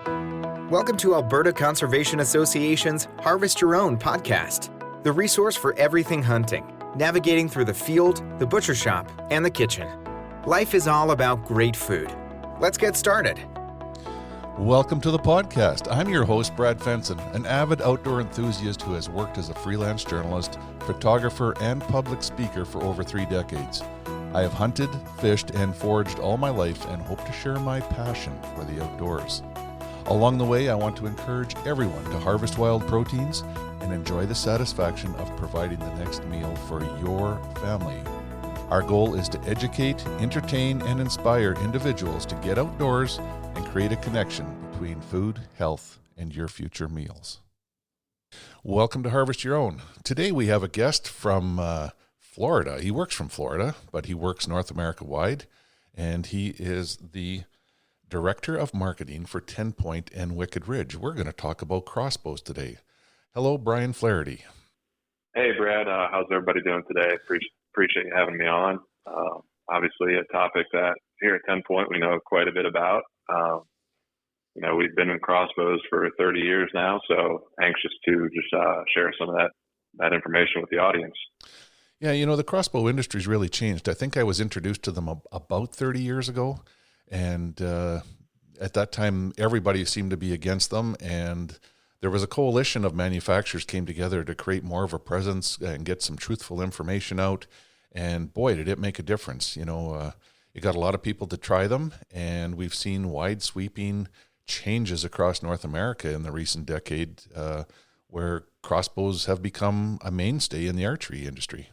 Welcome to Alberta Conservation Association's Harvest Your Own podcast, the resource for everything hunting, navigating through the field, the butcher shop, and the kitchen. Life is all about great food. Let's get started. Welcome to the podcast. I'm your host, Brad Fenson, an avid outdoor enthusiast who has worked as a freelance journalist, photographer, and public speaker for over 3 decades. I have hunted, fished, and foraged all my life and hope to share my passion for the outdoors. Along the way, I want to encourage everyone to harvest wild proteins and enjoy the satisfaction of providing the next meal for your family. Our goal is to educate, entertain, and inspire individuals to get outdoors and create a connection between food, health, and your future meals. Welcome to Harvest Your Own. Today we have a guest from Florida. He works from Florida, but he works North America wide, and he is the Director of Marketing for TenPoint and Wicked Ridge. We're going to talk about crossbows today. Hello, Brian Flaherty. Hey, Brad. How's everybody doing today? Appreciate you having me on. Obviously, a topic that here at TenPoint we know quite a bit about. We've been in crossbows for 30 years now, so anxious to just share some of that information with the audience. Yeah, the crossbow industry's really changed. I think I was introduced to them about 30 years ago, and at that time, everybody seemed to be against them, and there was a coalition of manufacturers came together to create more of a presence and get some truthful information out, and boy, did it make a difference. It got a lot of people to try them, and we've seen wide sweeping changes across North America in the recent decade where crossbows have become a mainstay in the archery industry.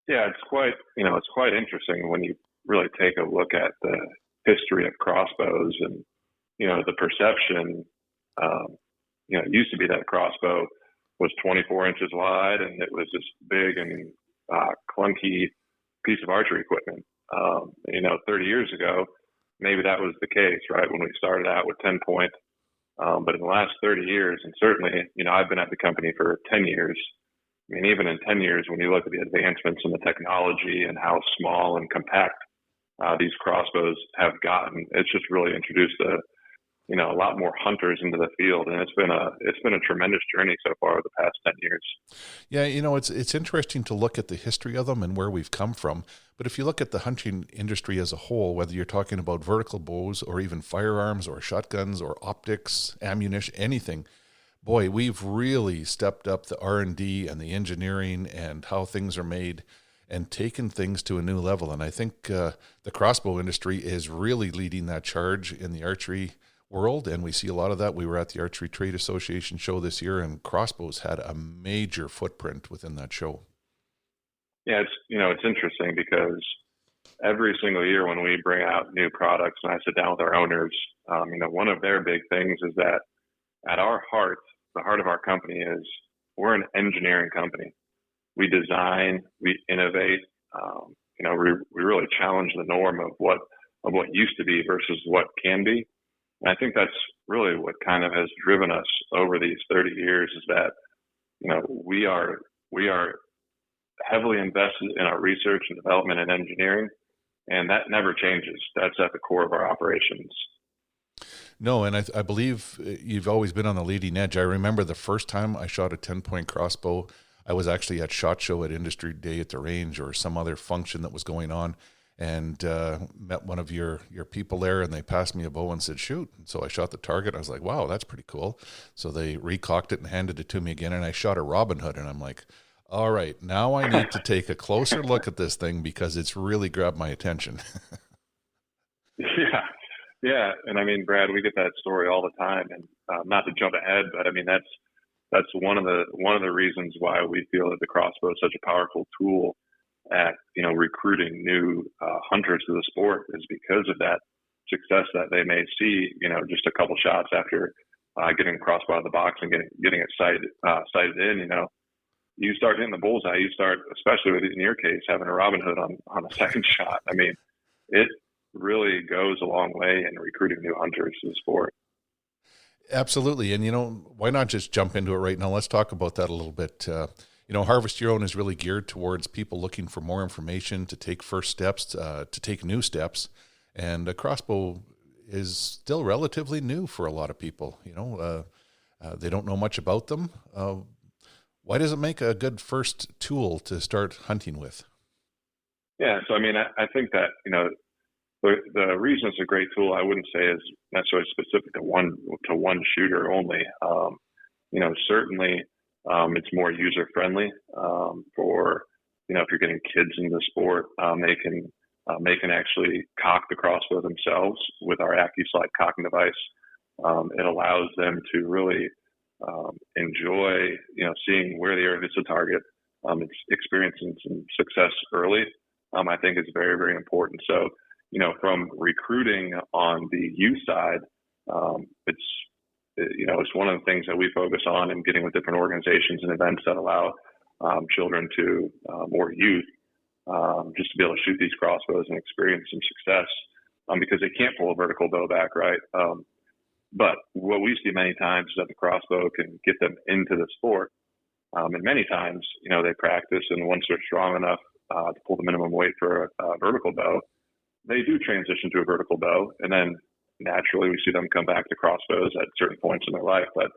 Yeah, it's quite interesting when you really take a look at the history of crossbows and, the perception, it used to be that a crossbow was 24 inches wide and it was this big and clunky piece of archery equipment. 30 years ago, maybe that was the case, right? When we started out with TenPoint. But in the last 30 years, and certainly, I've been at the company for 10 years. I mean, even in 10 years, when you look at the advancements in the technology and how small and compact these crossbows have gotten, it's just really introduced a lot more hunters into the field, and it's been a tremendous journey so far over the past 10 years. Yeah, it's interesting to look at the history of them and where we've come from. But if you look at the hunting industry as a whole, whether you're talking about vertical bows or even firearms or shotguns or optics, ammunition, anything, boy, we've really stepped up the R&D and the engineering and how things are made and taken things to a new level. And I think the crossbow industry is really leading that charge in the archery world, and we see a lot of that. We were at the Archery Trade Association show this year, and crossbows had a major footprint within that show. Yeah, it's interesting because every single year when we bring out new products and I sit down with our owners, one of their big things is that at our heart, the heart of our company is we're an engineering company. We design, we innovate, we really challenge the norm of what used to be versus what can be. And I think that's really what kind of has driven us over these 30 years is that, we are heavily invested in our research and development and engineering, and that never changes. That's at the core of our operations. No, and I believe you've always been on the leading edge. I remember the first time I shot a 10-point crossbow, I was actually at SHOT Show at Industry Day at the range or some other function that was going on, and met one of your people there, and they passed me a bow and said, shoot. And so I shot the target. I was like, wow, that's pretty cool. So they recocked it and handed it to me again, and I shot a Robin Hood, and I'm like, all right, now I need to take a closer look at this thing because it's really grabbed my attention. Yeah. And I mean, Brad, we get that story all the time, and not to jump ahead, but I mean, that's one of the reasons why we feel that the crossbow is such a powerful tool at, recruiting new hunters to the sport is because of that success that they may see, just a couple shots after getting a crossbow out of the box and getting it sighted in, you start hitting the bullseye, you start, especially in your case, having a Robin Hood on a second shot. I mean, it really goes a long way in recruiting new hunters to the sport. Absolutely. And, why not just jump into it right now? Let's talk about that a little bit. Harvest Your Own is really geared towards people looking for more information, to take first steps, to take new steps. And a crossbow is still relatively new for a lot of people. They don't know much about them. Why does it make a good first tool to start hunting with? Yeah, so I mean, I think that the reason it's a great tool, I wouldn't say is necessarily specific to one shooter only. Certainly it's more user friendly for if you're getting kids into the sport, they can actually cock the crossbow themselves with our AccuSlide cocking device. It allows them to really enjoy seeing where the arrow hits the target. It's experiencing some success early. I think is very, very important. So, from recruiting on the youth side, it's one of the things that we focus on and getting with different organizations and events that allow children to or youth just to be able to shoot these crossbows and experience some success because they can't pull a vertical bow back, right? But what we see many times is that the crossbow can get them into the sport. And many times, they practice, and once they're strong enough to pull the minimum weight for a vertical bow, they do transition to a vertical bow, and then naturally we see them come back to crossbows at certain points in their life. But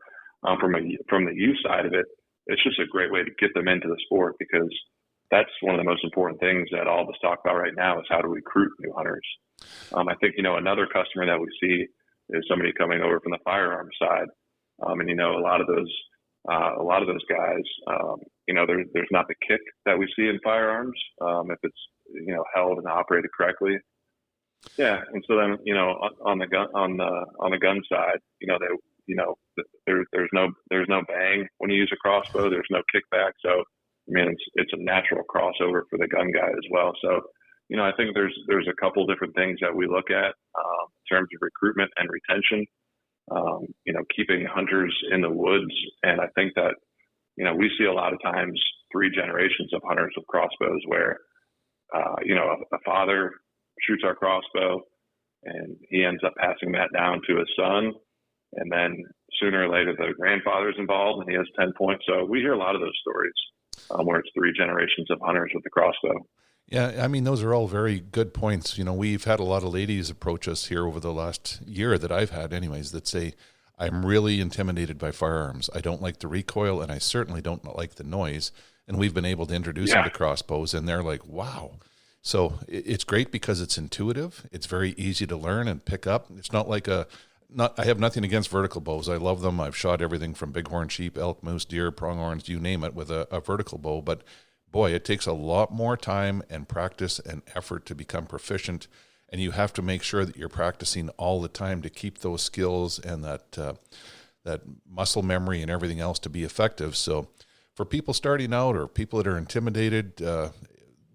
from the youth side of it, it's just a great way to get them into the sport because that's one of the most important things that all of us talk about right now is how to recruit new hunters. I think, another customer that we see is somebody coming over from the firearm side. And, a lot of those guys, there's not the kick that we see in firearms if it's held and operated correctly. Yeah, and so then on the gun side, there's no bang when you use a crossbow. There's no kickback. So I mean, it's a natural crossover for the gun guy as well. So I think there's a couple different things that we look at in terms of recruitment and retention. Keeping hunters in the woods. And I think that, we see a lot of times 3 generations of hunters with crossbows where, a father shoots our crossbow and he ends up passing that down to his son. And then sooner or later, the grandfather's involved and he has TenPoint. So we hear a lot of those stories where it's 3 generations of hunters with the crossbow. Yeah, I mean, those are all very good points. We've had a lot of ladies approach us here over the last year that I've had anyways that say, I'm really intimidated by firearms. I don't like the recoil, and I certainly don't like the noise. And we've been able to introduce them to crossbows, and they're like, wow. So it's great because it's intuitive. It's very easy to learn and pick up. It's not like I have nothing against vertical bows. I love them. I've shot everything from bighorn sheep, elk, moose, deer, pronghorns, you name it, with a vertical bow. But boy, it takes a lot more time and practice and effort to become proficient. And you have to make sure that you're practicing all the time to keep those skills and that muscle memory and everything else to be effective. So for people starting out or people that are intimidated,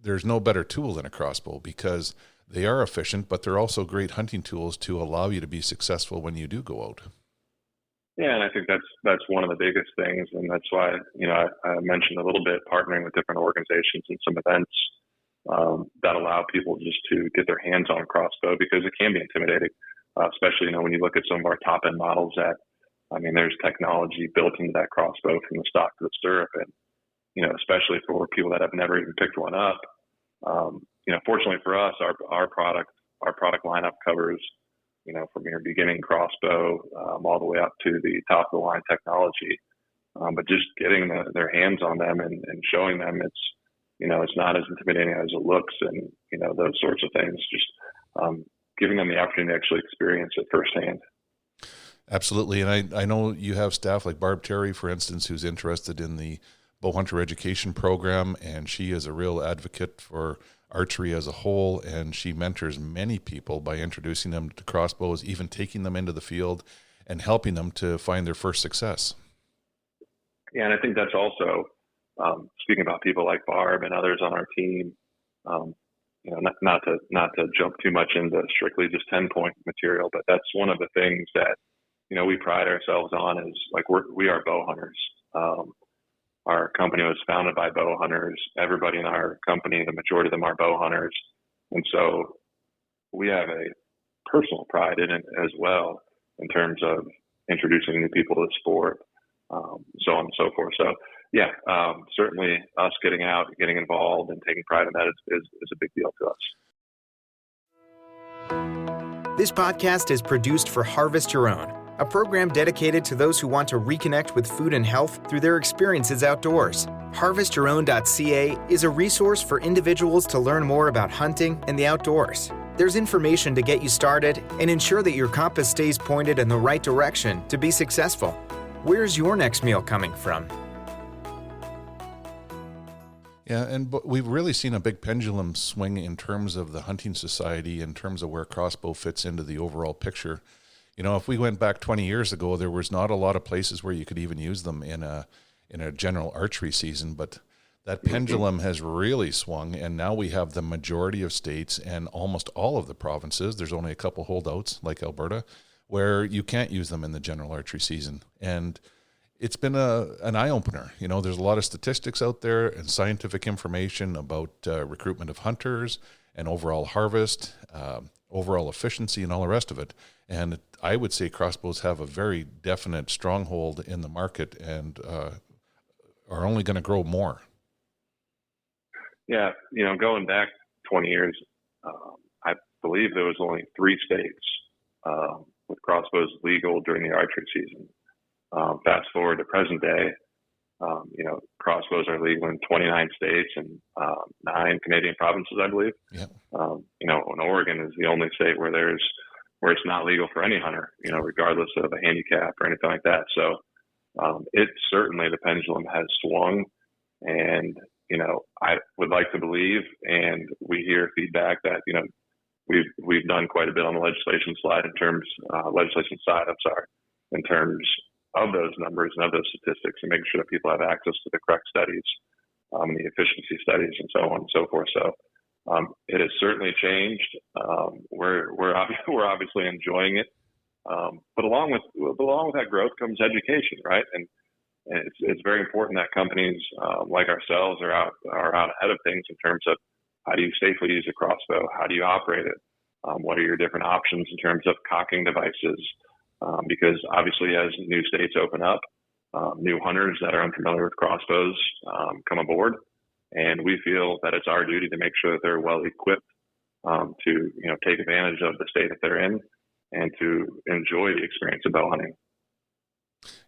there's no better tool than a crossbow because they are efficient, but they're also great hunting tools to allow you to be successful when you do go out. Yeah, and I think that's one of the biggest things, and that's why I mentioned a little bit partnering with different organizations and some events that allow people just to get their hands on a crossbow because it can be intimidating, especially when you look at some of our top end models. There's technology built into that crossbow from the stock to the stirrup, and especially for people that have never even picked one up. Fortunately for us, our product lineup covers from your beginning crossbow all the way up to the top of the line technology. But just getting their hands on them and showing them it's not as intimidating as it looks, and those sorts of things. Just giving them the opportunity to actually experience it firsthand. Absolutely, and I know you have staff like Barb Terry, for instance, who's interested in the bow hunter education program, and she is a real advocate for archery as a whole, and she mentors many people by introducing them to crossbows, even taking them into the field and helping them to find their first success. Yeah, and I think that's also speaking about people like Barb and others on our team. Not to jump too much into strictly just TenPoint material, but that's one of the things that we pride ourselves on is we are bow hunters. Our company was founded by bow hunters. Everybody in our company, the majority of them are bow hunters. And so we have a personal pride in it as well in terms of introducing new people to the sport, so on and so forth. So, yeah, certainly us getting out, getting involved, and taking pride in that is a big deal to us. This podcast is produced for Harvest Your Own, a program dedicated to those who want to reconnect with food and health through their experiences outdoors. HarvestYourOwn.ca is a resource for individuals to learn more about hunting and the outdoors. There's information to get you started and ensure that your compass stays pointed in the right direction to be successful. Where's your next meal coming from? Yeah, but we've really seen a big pendulum swing in terms of the hunting society, in terms of where crossbow fits into the overall picture. You know, if we went back 20 years ago, there was not a lot of places where you could even use them in a general archery season, but that pendulum has really swung, and now we have the majority of states and almost all of the provinces. There's only a couple holdouts, like Alberta, where you can't use them in the general archery season. And it's been an eye-opener. You know, there's a lot of statistics out there and scientific information about recruitment of hunters and overall harvest, overall efficiency, and all the rest of it. And I would say crossbows have a very definite stronghold in the market and are only going to grow more. Yeah, you know, going back 20 years, I believe there was only 3 states with crossbows legal during the archery season. Fast forward to present day, you know, crossbows are legal in 29 states and 9 Canadian provinces, I believe. Yep. You know, and Oregon is the only state where it's not legal for any hunter, you know, regardless of a handicap or anything like that. So it certainly, the pendulum has swung, and you know, I would like to believe, and we hear feedback that, you know, we've done quite a bit on the legislation side in terms of those numbers and of those statistics, and making sure that people have access to the correct studies, the efficiency studies, and so on and so forth. So it has certainly changed. We're obviously enjoying it, but along with that growth comes education, right? And it's very important that companies like ourselves are out ahead of things in terms of how do you safely use a crossbow, how do you operate it, what are your different options in terms of cocking devices. Because obviously, as new states open up, new hunters that are unfamiliar with crossbows come aboard, and we feel that it's our duty to make sure that they're well equipped to, you know, take advantage of the state that they're in and to enjoy the experience of bow hunting.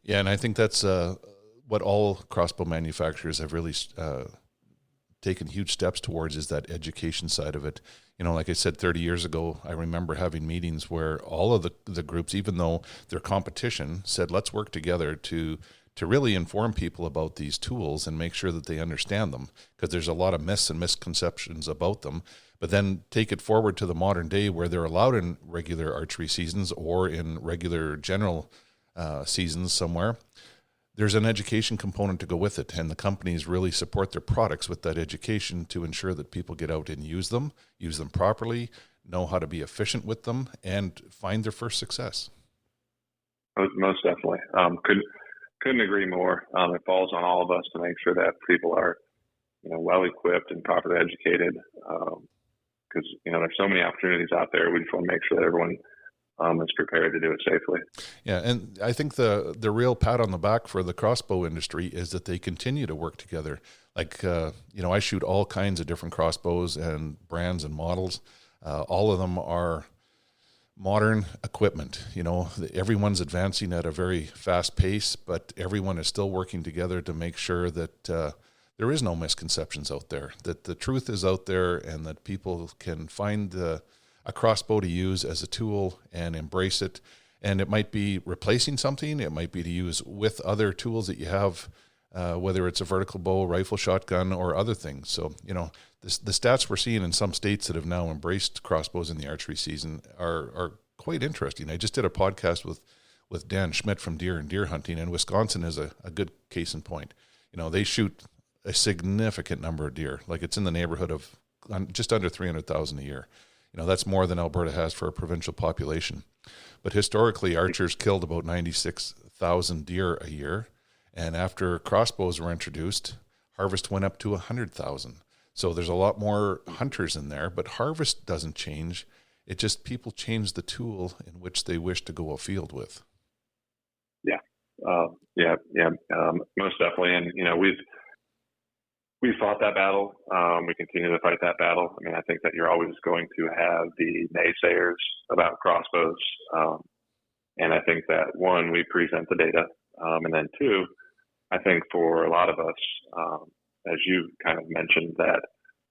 Yeah, and I think that's what all crossbow manufacturers have really taken huge steps towards, is that education side of it. You know, like I said, 30 years ago, I remember having meetings where all of the groups, even though their competition, said, let's work together to really inform people about these tools and make sure that they understand them, because there's a lot of myths and misconceptions about them. But then take it forward to the modern day where they're allowed in regular archery seasons or in regular general seasons somewhere. There's an education component to go with it, and the companies really support their products with that education to ensure that people get out and use them properly, know how to be efficient with them, and find their first success. Most definitely. Couldn't agree more. It falls on all of us to make sure that people are, you know, well equipped and properly educated, because you know, there's so many opportunities out there. We just want to make sure that everyone is prepared to do it safely. Yeah, and I think the real pat on the back for the crossbow industry is that they continue to work together. Like, you know, I shoot all kinds of different crossbows and brands and models. All of them are modern equipment. You know, everyone's advancing at a very fast pace, but everyone is still working together to make sure that there is no misconceptions out there, that the truth is out there, and that people can find a crossbow to use as a tool and embrace it. And it might be replacing something. It might be to use with other tools that you have, whether it's a vertical bow, rifle, shotgun, or other things. So, you know, the stats we're seeing in some states that have now embraced crossbows in the archery season are quite interesting. I just did a podcast with Dan Schmidt from Deer and Deer Hunting, and Wisconsin is a good case in point. You know, they shoot a significant number of deer. Like, it's in the neighborhood of just under 300,000 a year. You know, that's more than Alberta has for a provincial population. But historically, archers killed about 96,000 deer a year. And after crossbows were introduced, harvest went up to 100,000. So there's a lot more hunters in there, but harvest doesn't change. It just, people change the tool in which they wish to go afield with. Yeah, most definitely. And, you know, we fought that battle. We continue to fight that battle. I mean, I think that you're always going to have the naysayers about crossbows. And I think that, one, we present the data. And then two, I think for a lot of us, as you kind of mentioned, that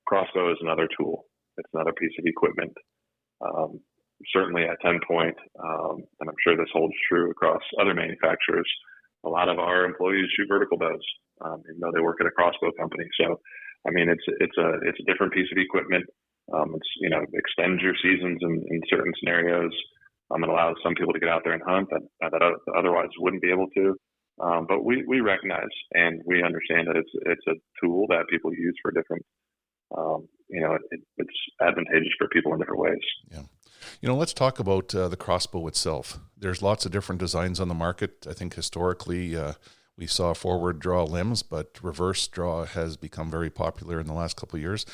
crossbow is another tool. It's another piece of equipment. Certainly at TenPoint, and I'm sure this holds true across other manufacturers, a lot of our employees shoot vertical bows, even though they work at a crossbow company. So, I mean, it's a different piece of equipment. It's extends your seasons in certain scenarios. It allows some people to get out there and hunt that otherwise wouldn't be able to. But we recognize and we understand that it's a tool that people use for different. It's advantageous for people in different ways. Yeah. Let's talk about the crossbow itself. There's lots of different designs on the market. I think historically we saw forward draw limbs, but reverse draw has become very popular in the last couple of years.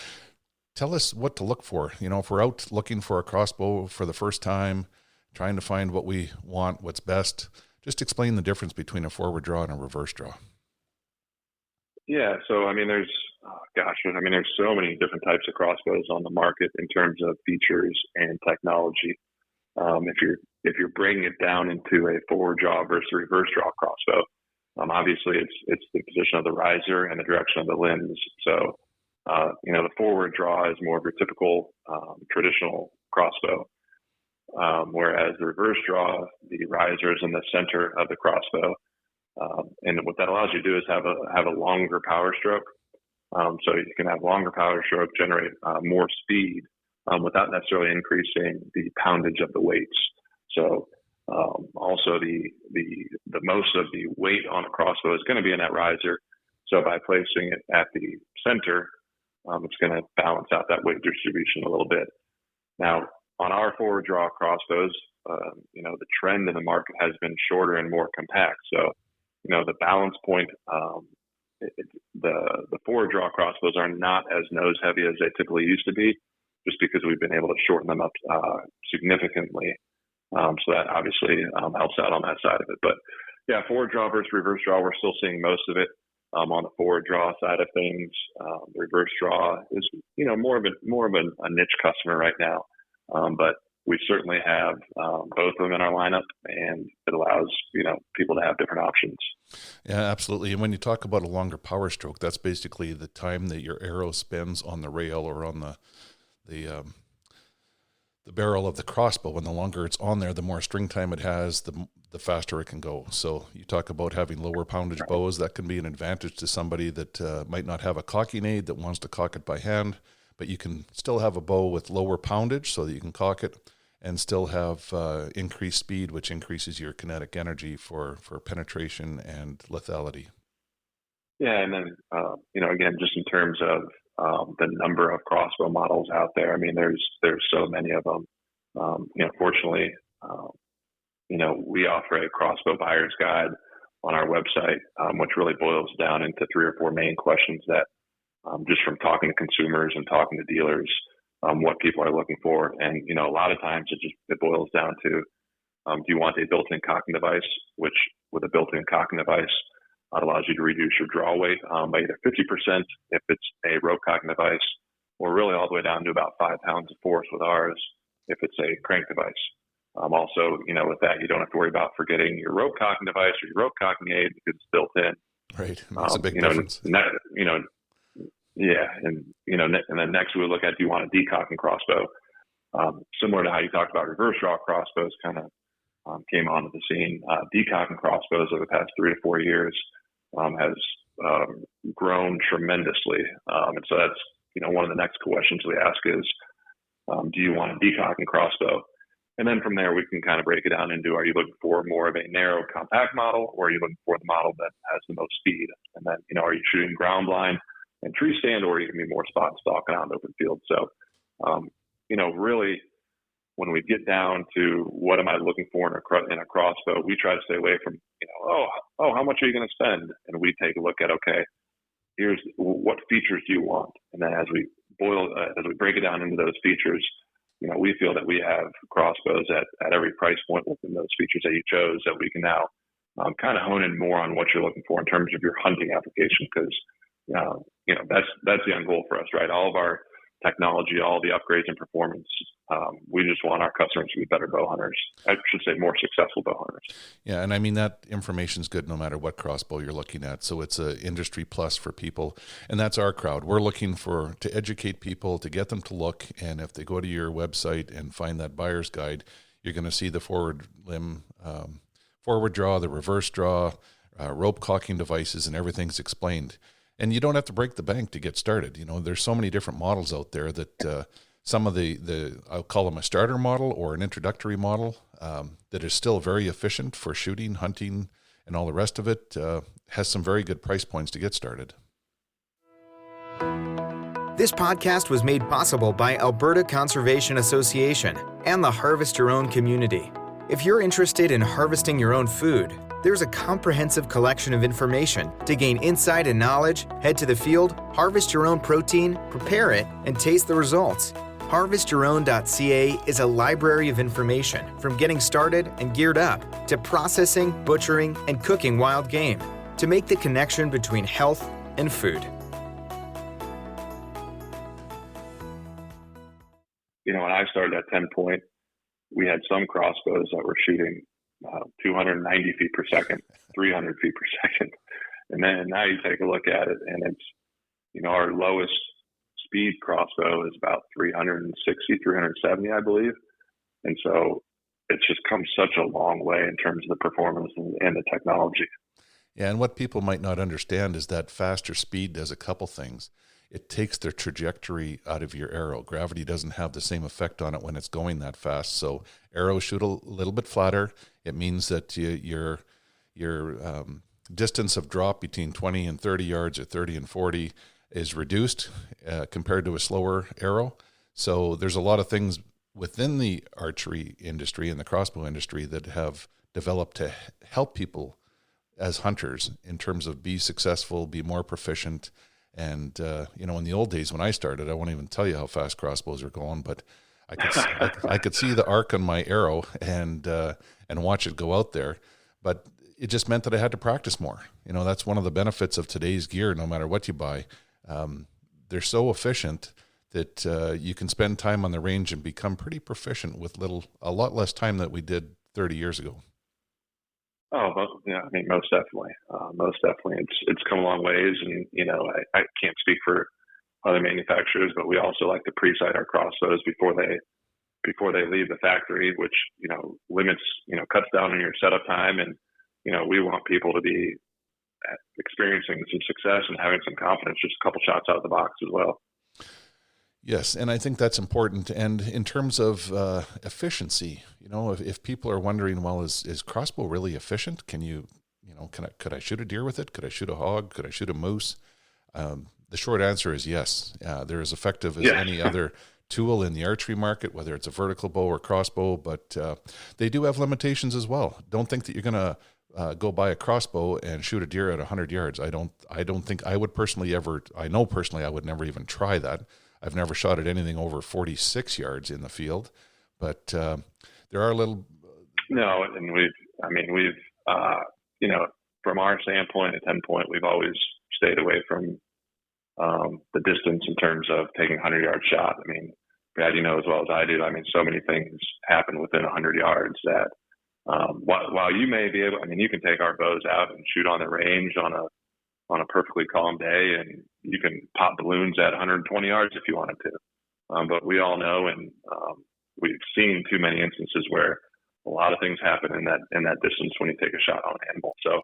Tell us what to look for. If we're out looking for a crossbow for the first time, trying to find what we want, what's best, just explain the difference between a forward draw and a reverse draw. Yeah. So, I mean, there's so many different types of crossbows on the market in terms of features and technology. If you're bringing it down into a forward draw versus a reverse draw crossbow, obviously it's the position of the riser and the direction of the limbs. So, the forward draw is more of your typical traditional crossbow, whereas the reverse draw, the riser is in the center of the crossbow. And what that allows you to do is have a longer power stroke. So you can have longer power stroke, generate more speed without necessarily increasing the poundage of the weights. So also the most of the weight on a crossbow is going to be in that riser. So by placing it at the center, it's going to balance out that weight distribution a little bit. Now, on our forward draw crossbows, the trend in the market has been shorter and more compact. So, the balance point, the forward draw crossbows are not as nose heavy as they typically used to be, just because we've been able to shorten them up significantly. So that obviously helps out on that side of it. But yeah, forward draw versus reverse draw, we're still seeing most of it on the forward draw side of things. The reverse draw is more of a niche customer right now, but we certainly have both of them in our lineup, and it allows people to have different options. Yeah, absolutely. And when you talk about a longer power stroke, that's basically the time that your arrow spends on the rail or on the barrel of the crossbow. And the longer it's on there, the more string time it has, the faster it can go. So you talk about having lower poundage bows. That can be an advantage to somebody that might not have a cocking aid that wants to cock it by hand, but you can still have a bow with lower poundage so that you can cock it and still have increased speed, which increases your kinetic energy for penetration and lethality. Yeah, and then again, just in terms of the number of crossbow models out there, I mean, there's so many of them. Fortunately, we offer a crossbow buyer's guide on our website, which really boils down into 3 or 4 main questions that, just from talking to consumers and talking to dealers, what people are looking for. And, a lot of times it boils down to, do you want a built-in cocking device, which with a built-in cocking device, it allows you to reduce your draw weight by either 50% if it's a rope cocking device, or really all the way down to about 5 pounds of force with ours if it's a crank device. Also, with that, you don't have to worry about forgetting your rope cocking device or your rope cocking aid because it's built in. Right. It makes a big difference. Yeah. And then next we'll look at, do you want a decocking crossbow? Similar to how you talked about reverse draw crossbows kind of came onto the scene. Decocking crossbows over the past 3 to 4 years has grown tremendously. And so that's, one of the next questions we ask is, do you want a decocking crossbow? And then from there, we can kind of break it down into, are you looking for more of a narrow, compact model, or are you looking for the model that has the most speed? And then, are you shooting ground blind and tree stand, or are you going to be more spot and stalk on open field? So, really, when we get down to what am I looking for in a crossbow, we try to stay away from, how much are you going to spend? And we take a look at, okay, here's what features do you want? And then as we break it down into those features, we feel that we have crossbows at every price point within those features that you chose that we can now kind of hone in more on what you're looking for in terms of your hunting application. Because, that's the end goal for us, right? All of our technology, all the upgrades and performance. We just want our customers to be better bow hunters. I should say more successful bow hunters. Yeah, and I mean, that information is good no matter what crossbow you're looking at. So it's a industry plus for people, and that's our crowd. We're looking to educate people, to get them to look, and if they go to your website and find that buyer's guide, you're going to see the forward limb, forward draw, the reverse draw, rope cocking devices, and everything's explained. And you don't have to break the bank to get started. There's so many different models out there that some of the I'll call them a starter model or an introductory model that is still very efficient for shooting, hunting, and all the rest of it, has some very good price points to get started. This podcast was made possible by Alberta Conservation Association and the Harvest Your Own community. If you're interested in harvesting your own food, there's a comprehensive collection of information to gain insight and knowledge. Head to the field, harvest your own protein, prepare it, and taste the results. HarvestYourOwn.ca is a library of information from getting started and geared up to processing, butchering, and cooking wild game to make the connection between health and food. When I started at TenPoint, we had some crossbows that were shooting 290 feet per second, 300 feet per second. And then now you take a look at it, and it's, our lowest speed crossbow is about 360, 370, I believe. And so it's just come such a long way in terms of the performance and the technology. Yeah, and what people might not understand is that faster speed does a couple things. It takes the trajectory out of your arrow. Gravity doesn't have the same effect on it when it's going that fast. So arrows shoot a little bit flatter. It means that your distance of drop between 20 and 30 yards or 30 and 40 is reduced compared to a slower arrow. So there's a lot of things within the archery industry and the crossbow industry that have developed to help people as hunters in terms of be successful, be more proficient. And, in the old days when I started, I won't even tell you how fast crossbows are going, but I could see the arc on my arrow and watch it go out there. But it just meant that I had to practice more. That's one of the benefits of today's gear, no matter what you buy. They're so efficient that you can spend time on the range and become pretty proficient with a lot less time than we did 30 years ago. Oh, yeah, I mean, most definitely. It's come a long ways, and I can't speak for other manufacturers, but we also like to pre-sight our crossbows before they leave the factory, which limits, cuts down on your setup time, and we want people to be experiencing some success and having some confidence, just a couple shots out of the box as well. Yes, and I think that's important. And in terms of efficiency, if people are wondering, well, is crossbow really efficient? Could I shoot a deer with it? Could I shoot a hog? Could I shoot a moose? The short answer is yes. They're as effective as any other tool in the archery market, whether it's a vertical bow or crossbow, but they do have limitations as well. Don't think that you're going to go buy a crossbow and shoot a deer at 100 yards. I don't think I would personally I know personally I would never even try that. I've never shot at anything over 46 yards in the field, but there are little. No, and we've from our standpoint at TenPoint, we've always stayed away from the distance in terms of taking 100-yard shot. I mean, Brad, as well as I do. I mean, so many things happen within 100 yards that while you may be able, you can take our bows out and shoot on the range on a perfectly calm day, and you can pop balloons at 120 yards if you wanted to. But we all know, and we've seen too many instances where a lot of things happen in that distance when you take a shot on an animal. So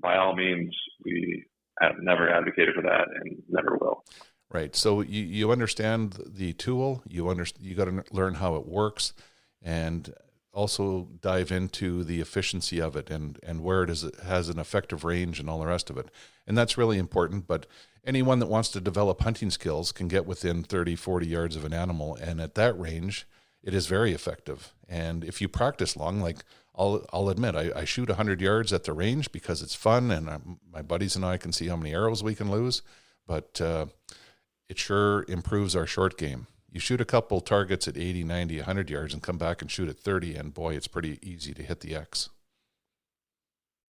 by all means, we have never advocated for that and never will. Right. So you understand the tool, you got to learn how it works, and also dive into the efficiency of it and where it has an effective range and all the rest of it. And that's really important. But anyone that wants to develop hunting skills can get within 30, 40 yards of an animal. And at that range, it is very effective. And if you practice long, like I'll admit, I shoot 100 yards at the range because it's fun, and my buddies and I can see how many arrows we can lose. But it sure improves our short game. You shoot a couple targets at 80, 90, 100 yards and come back and shoot at 30, and boy, it's pretty easy to hit the X.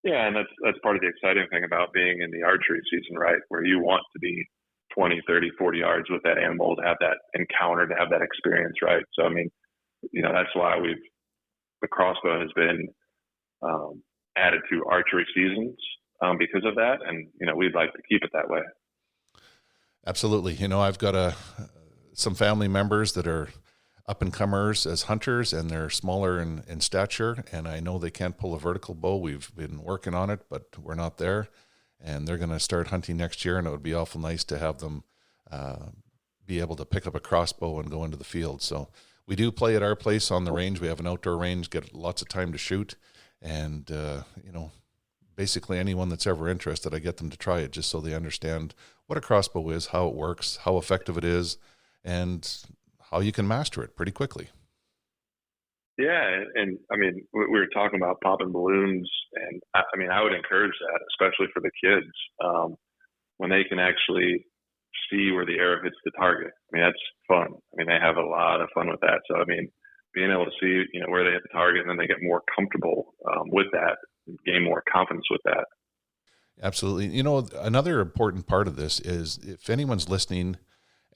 Yeah, and that's part of the exciting thing about being in the archery season, right? Where you want to be 20, 30, 40 yards with that animal, to have that encounter, to have that experience, right? So, I mean, that's why the crossbow has been added to archery seasons because of that. And, we'd like to keep it that way. Absolutely. I've got some family members that are up and comers as hunters, and they're smaller in stature, and I know they can't pull a vertical bow. We've been working on it, but we're not there, and they're going to start hunting next year, and it would be awful nice to have them be able to pick up a crossbow and go into the field. So we do play at our place on the range. We have an outdoor range, get lots of time to shoot, and basically anyone that's ever interested, I get them to try it just so they understand what a crossbow is, how it works, how effective it is, and how you can master it pretty quickly. Yeah, and I mean, we were talking about popping balloons, and I would encourage that, especially for the kids, when they can actually see where the arrow hits the target. I mean, that's fun. I mean, they have a lot of fun with that. So, I mean, being able to see, where they hit the target, and then they get more comfortable with that, gain more confidence with that. Absolutely. Another important part of this is if anyone's listening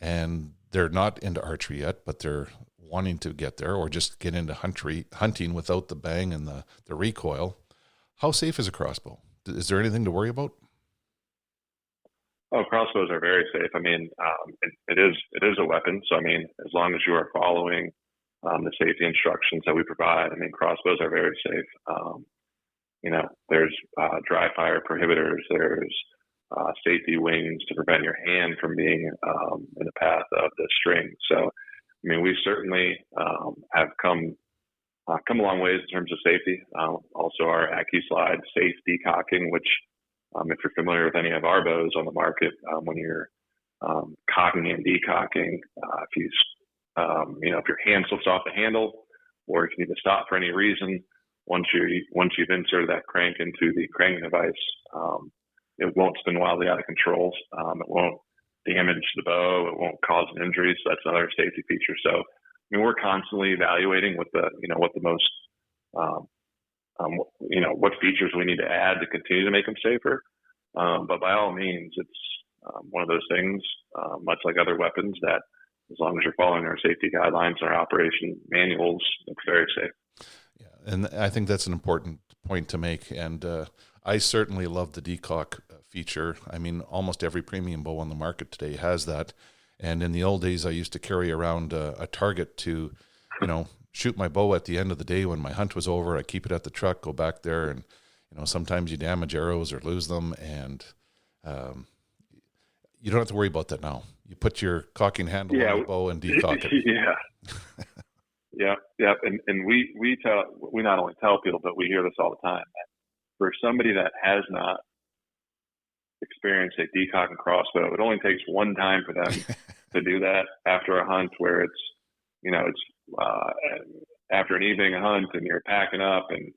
and they're not into archery yet, but they're wanting to get there, or just get into hunting without the bang and the recoil, how safe is a crossbow? Is there anything to worry about? Oh, crossbows are very safe. I mean, it is a weapon. So, I mean, as long as you are following the safety instructions that we provide, I mean, crossbows are very safe. There's dry fire prohibitors. There's safety wings to prevent your hand from being in the path of the string. So, I mean, we certainly have come a long ways in terms of safety. Also, our AccuSlide safe decocking, which, if you're familiar with any of our bows on the market, when you're cocking and decocking, if your hand slips off the handle, or if you need to stop for any reason, once you've inserted that crank into the cranking device, it won't spin wildly out of control. It won't damage the bow. It won't cause an injury. So that's another safety feature. So, I mean, we're constantly evaluating what the most, what features we need to add to continue to make them safer. But by all means, it's one of those things, much like other weapons, that as long as you're following our safety guidelines and our operation manuals, it's very safe. Yeah, and I think that's an important point to make. And I certainly love the decock feature. I mean, almost every premium bow on the market today has that. And in the old days, I used to carry around a target to, shoot my bow at the end of the day when my hunt was over. I keep it at the truck, go back there, and sometimes you damage arrows or lose them, and you don't have to worry about that now. You put your cocking handle on the bow and decock it. Yeah. And we not only tell people, but we hear this all the time. For somebody that has not experienced a decocking crossbow, it only takes one time for them to do that after a hunt, where it's after an evening hunt and you're packing up and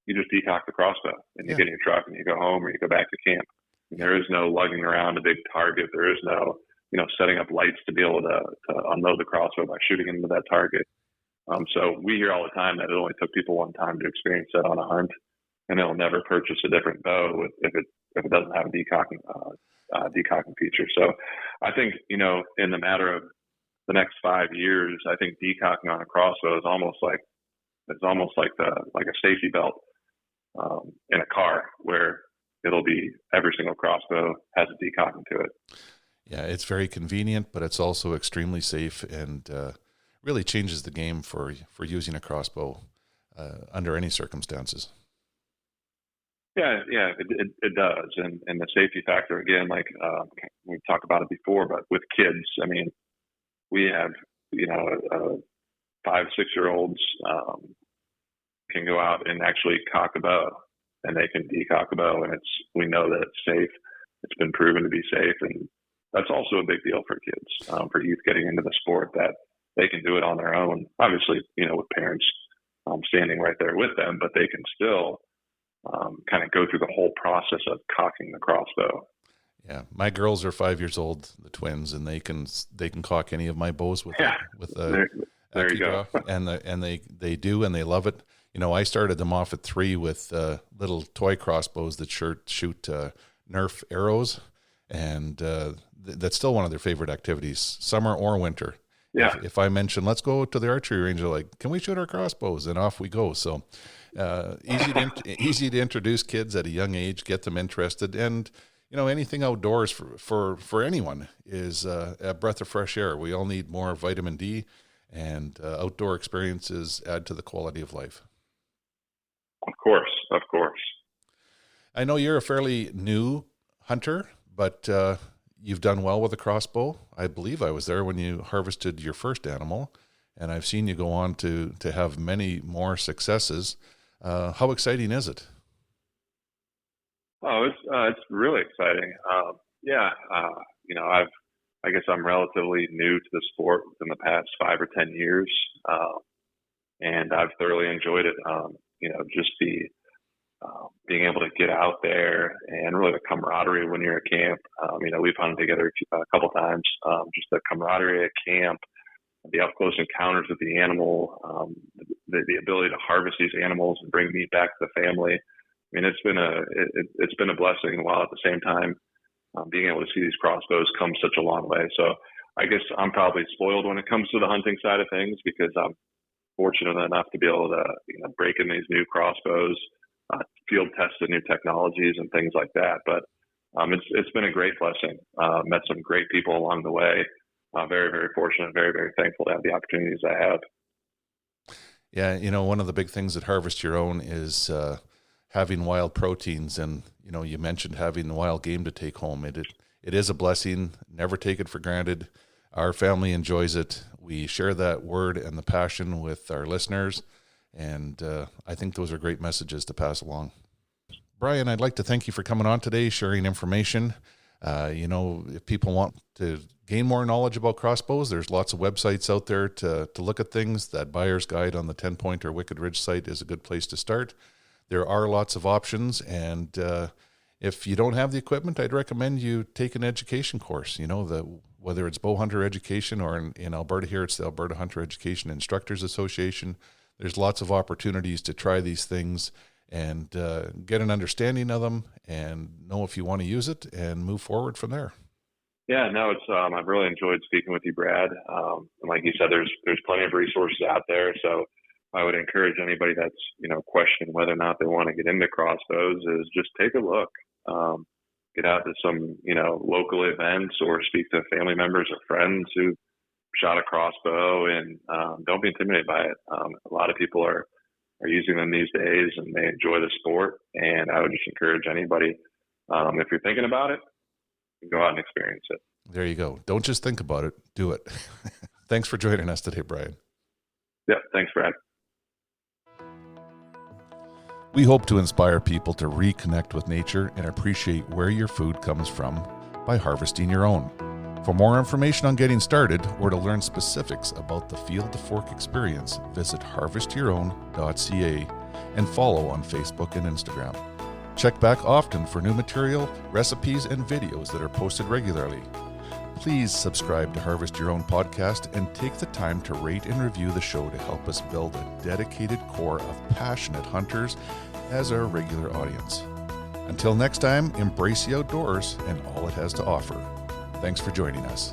you just decock the crossbow and you get in your truck and you go home or you go back to camp. And there is no lugging around a big target. There is no, setting up lights to be able to unload the crossbow by shooting into that target. So we hear all the time that it only took people one time to experience that on a hunt, and they'll never purchase a different bow if it doesn't have a decocking feature. So I think, in the matter of the next 5 years, I think decocking on a crossbow is almost like a safety belt in a car, where it'll be every single crossbow has a decocking to it. Yeah, it's very convenient, but it's also extremely safe, and really changes the game for using a crossbow under any circumstances. Yeah, it does. And the safety factor, again, like we talked about it before, but with kids, I mean, we have, 5, 6-year-olds can go out and actually cock a bow, and they can decock a bow, and we know that it's safe. It's been proven to be safe, and that's also a big deal for kids, for youth getting into the sport, that they can do it on their own. Obviously, with parents standing right there with them, but they can still kind of go through the whole process of cocking the crossbow. Yeah, my girls are 5 years old, the twins, and they can cock any of my bows with there you go. and they do, and they love it. I started them off at 3 with little toy crossbows that shoot Nerf arrows, and that's still one of their favorite activities, summer or winter. Yeah. If I mention, let's go to the archery range, they're like, can we shoot our crossbows? And off we go. So easy to introduce kids at a young age, get them interested. And, anything outdoors for anyone is a breath of fresh air. We all need more vitamin D, and outdoor experiences add to the quality of life. Of course. I know you're a fairly new hunter, but you've done well with a crossbow. I believe I was there when you harvested your first animal, and I've seen you go on to have many more successes. How exciting is it? Oh, it's really exciting. I guess I'm relatively new to the sport within the past 5 or 10 years, and I've thoroughly enjoyed it. Just being able to get out there and really the camaraderie when you're at camp. We've hunted together a couple times. Just the camaraderie at camp, the up close encounters with the animal, the ability to harvest these animals and bring meat back to the family. It's been a blessing, while at the same time being able to see these crossbows come such a long way. So I guess I'm probably spoiled when it comes to the hunting side of things, because I'm fortunate enough to be able to break in these new crossbows, field test the new technologies and things like that. But it's been a great blessing. Met some great people along the way. Very, very fortunate, very, very thankful to have the opportunities I have. Yeah, one of the big things at Harvest Your Own is having wild proteins, and you mentioned having the wild game to take home. It is a blessing. Never take it for granted. Our family enjoys it. We share that word and the passion with our listeners, and I think those are great messages to pass along. Brian, I'd like to thank you for coming on today, sharing information. If people want to gain more knowledge about crossbows, there's lots of websites out there to look at things. That buyer's guide on the TenPoint or Wicked Ridge site is a good place to start. There are lots of options, and if you don't have the equipment, I'd recommend you take an education course. Whether it's bow hunter education, or in Alberta here, it's the Alberta Hunter Education Instructors Association. There's lots of opportunities to try these things and get an understanding of them and know if you want to use it and move forward from there. Yeah, no, it's I've really enjoyed speaking with you, Brad. And like you said, there's plenty of resources out there. So I would encourage anybody that's questioning whether or not they want to get into crossbows is just take a look. Get out to some local events, or speak to family members or friends who shot a crossbow, and don't be intimidated by it. A lot of people are using them these days, and they enjoy the sport. And I would just encourage anybody, if you're thinking about it, go out and experience it. There you go. Don't just think about it, do it. Thanks for joining us today, Brian. Yeah, thanks, Brad. We hope to inspire people to reconnect with nature and appreciate where your food comes from by harvesting your own. For more information on getting started, or to learn specifics about the Field to Fork experience, visit harvestyourown.ca and follow on Facebook and Instagram. Check back often for new material, recipes, and videos that are posted regularly. Please subscribe to Harvest Your Own podcast and take the time to rate and review the show to help us build a dedicated core of passionate hunters as our regular audience. Until next time, embrace the outdoors and all it has to offer. Thanks for joining us.